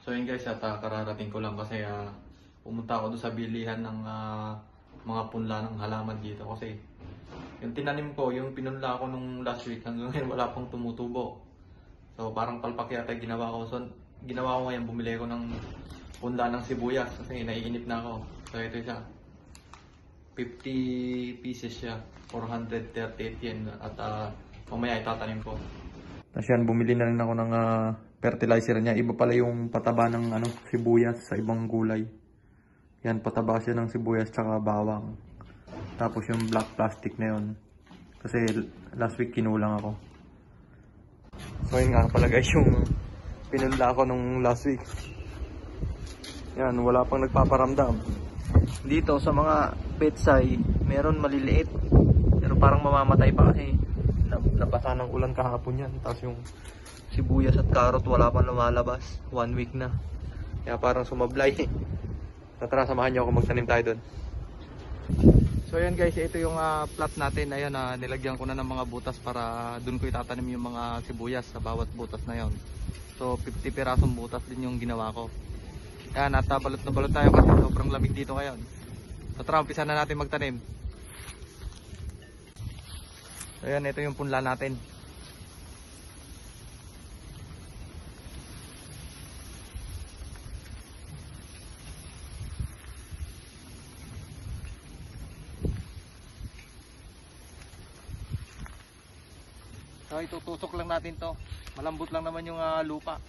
So yun guys, at kararating ko lang kasi pumunta ako doon sa bilihan ng mga punla ng halaman dito kasi yung tinanim ko, yung pinunla ko nung last week hanggang ngayon wala pang tumutubo. So parang palpak yata ginawa ko. So ginawa ko ngayon, bumili ko ng punla ng sibuyas kasi naiinip na ako. So ito siya, 50 pieces siya, 438 yen at mamaya itatanim ko. Tapos yan, bumili na rin ako ng fertilizer niya. Iba pala yung pataba ng sibuyas sa ibang gulay. Yan, pataba siya ng sibuyas tsaka bawang. Tapos yung black plastic na yun. Kasi last week kinulang ako. So yun nga pala guys, yung pinunla ko nung last week. Yan, wala pang nagpaparamdam. Dito sa mga petsay, meron maliliit. Pero parang mamamatay pa kasi nabasa ng ulan kahapon yan. Tapos yung sibuyas at carrot wala pang lumalabas. 1 week na. Kaya parang sumablay. Tara, samahan niyo ako magtanim tayo doon. So ayan guys, ito yung plot natin. Ayan, nilagyan ko na ng mga butas para doon ko itatanim yung mga sibuyas sa bawat butas na yon. So 50 pirasong butas din yung ginawa ko. Ayan, at balot na balot tayo kasi sobrang lamig dito ngayon. So tara, umpisa na natin magtanim. So ayan, ito yung punla natin. So itutusok lang natin to. Malambot lang naman yung lupa.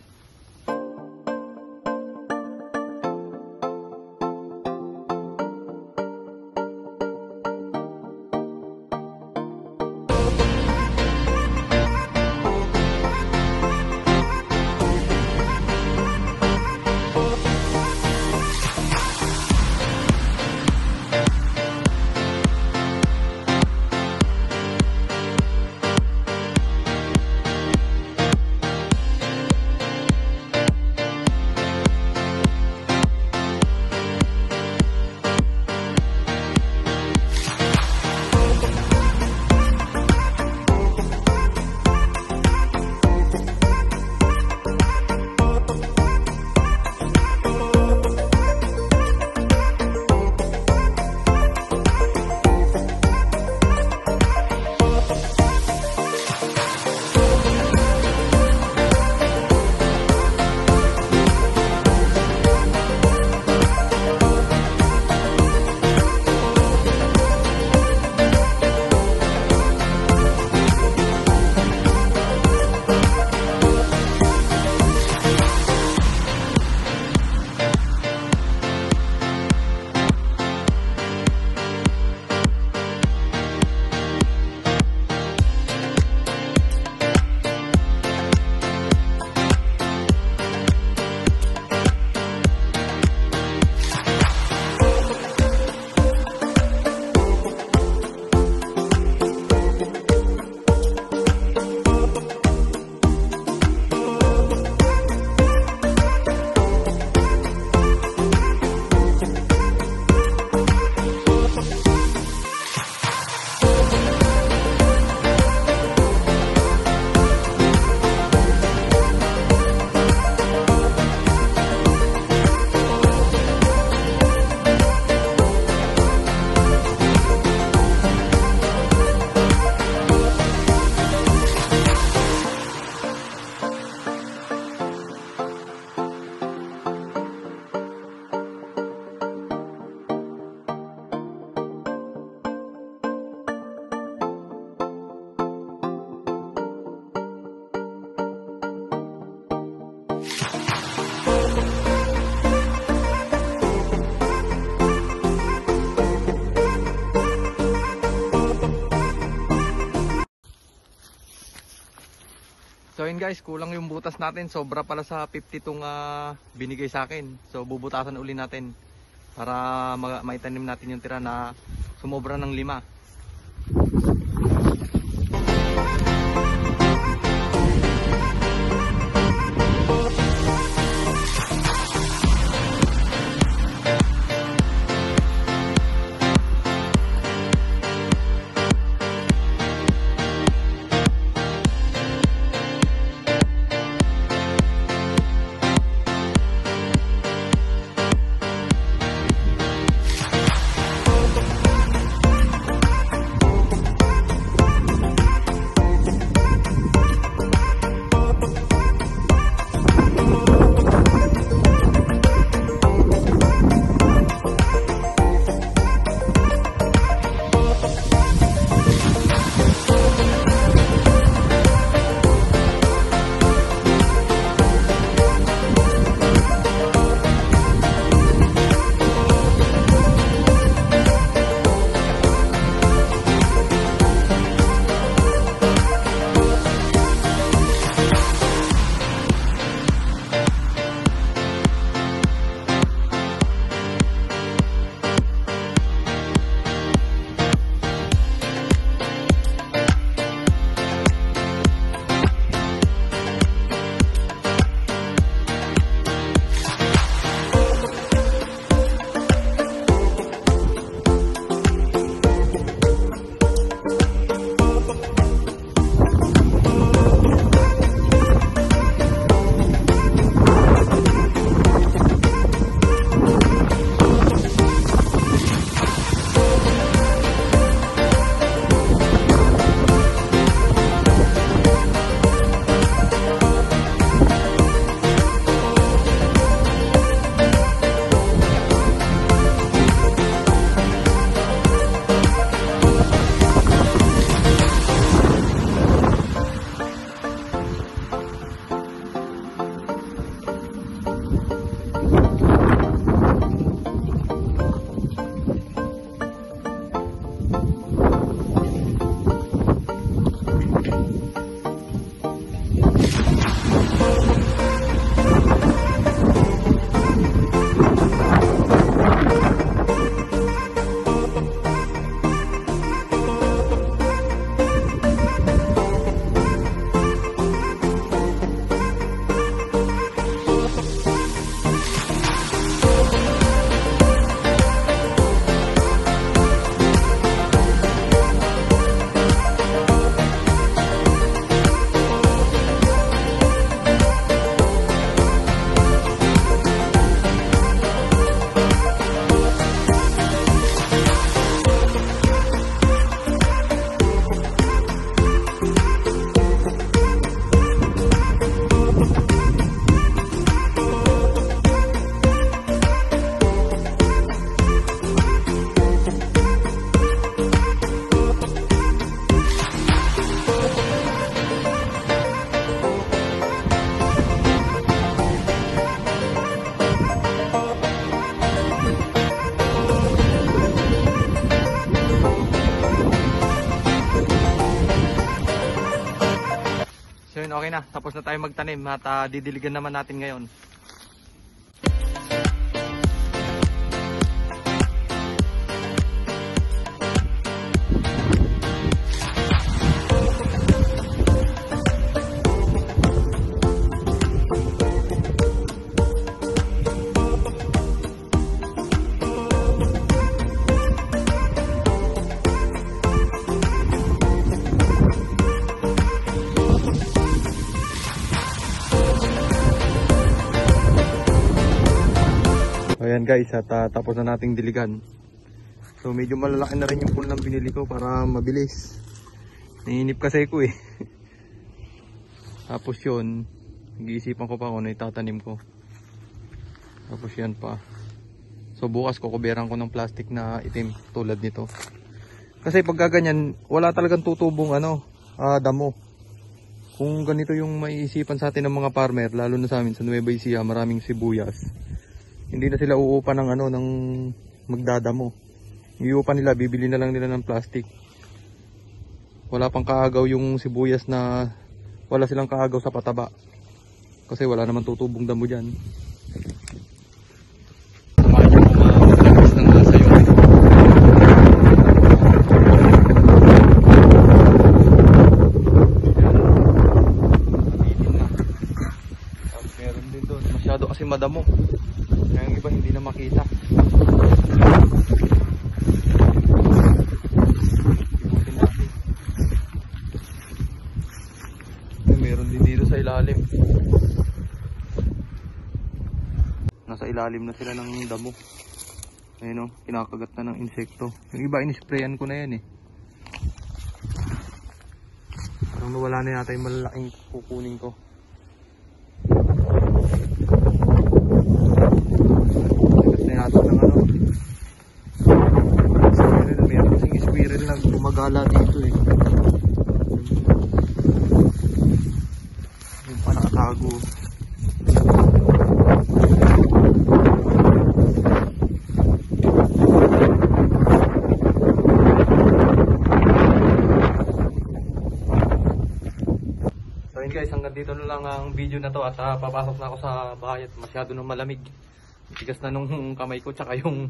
So yun guys, kulang yung butas natin. Sobra pala sa 50 tong binigay sa akin. So bubutasan uli natin para maitanim natin yung tira na sumobra ng 5. okay na. Tapos na tayo magtanim at didiligan naman natin ngayon. Ayan guys, at tapos na nating diligan. So medyo malalaki na rin yung pool ng binili ko para mabilis. Nainip kasi ko eh. Tapos yun, nag-iisipan ko pa kung ano itatanim ko. Tapos yan pa. So bukas kukuberan ko ng plastic na itim tulad nito. Kasi pag gaganyan, wala talagang tutubong damo. Kung ganito yung maiisipan sa atin ng mga farmer, lalo na sa amin sa Nueva Ecija, maraming sibuyas. Hindi na sila uupa ng ng magdadamo. Iupa nila, bibili na lang nila ng plastic. Wala pang kaagaw yung sibuyas na wala silang kaagaw sa pataba. Kasi wala naman tutubong damo diyan. Meron din doon, masyado kasi madamo. Kaya yung iba hindi na makita. Meron din dito sa ilalim. Nasa ilalim na sila ng damo. Ayun o, kinakagat na ng insekto. Yung iba inisprayan ko na yan eh. Parang nawala na yata yung malalaking kukunin ko. Meron kasing squirrel na gumagala dito eh. Yung pa nakatago. So yun guys, hanggang dito na lang ang video na to at papasok na ako sa bahay at masyado nang malamig. Tigas na nung kamay ko tsaka yung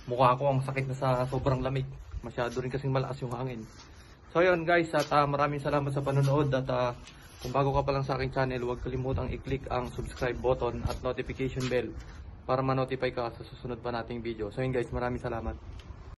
mukha ko ang sakit na sa sobrang lamig. Masyado rin kasing malakas yung hangin. So yun guys, at maraming salamat sa panonood at kung bago ka pa lang sa aking channel, huwag kalimutang i-click ang subscribe button at notification bell para ma-notify ka sa susunod pa nating video. So yun guys, maraming salamat.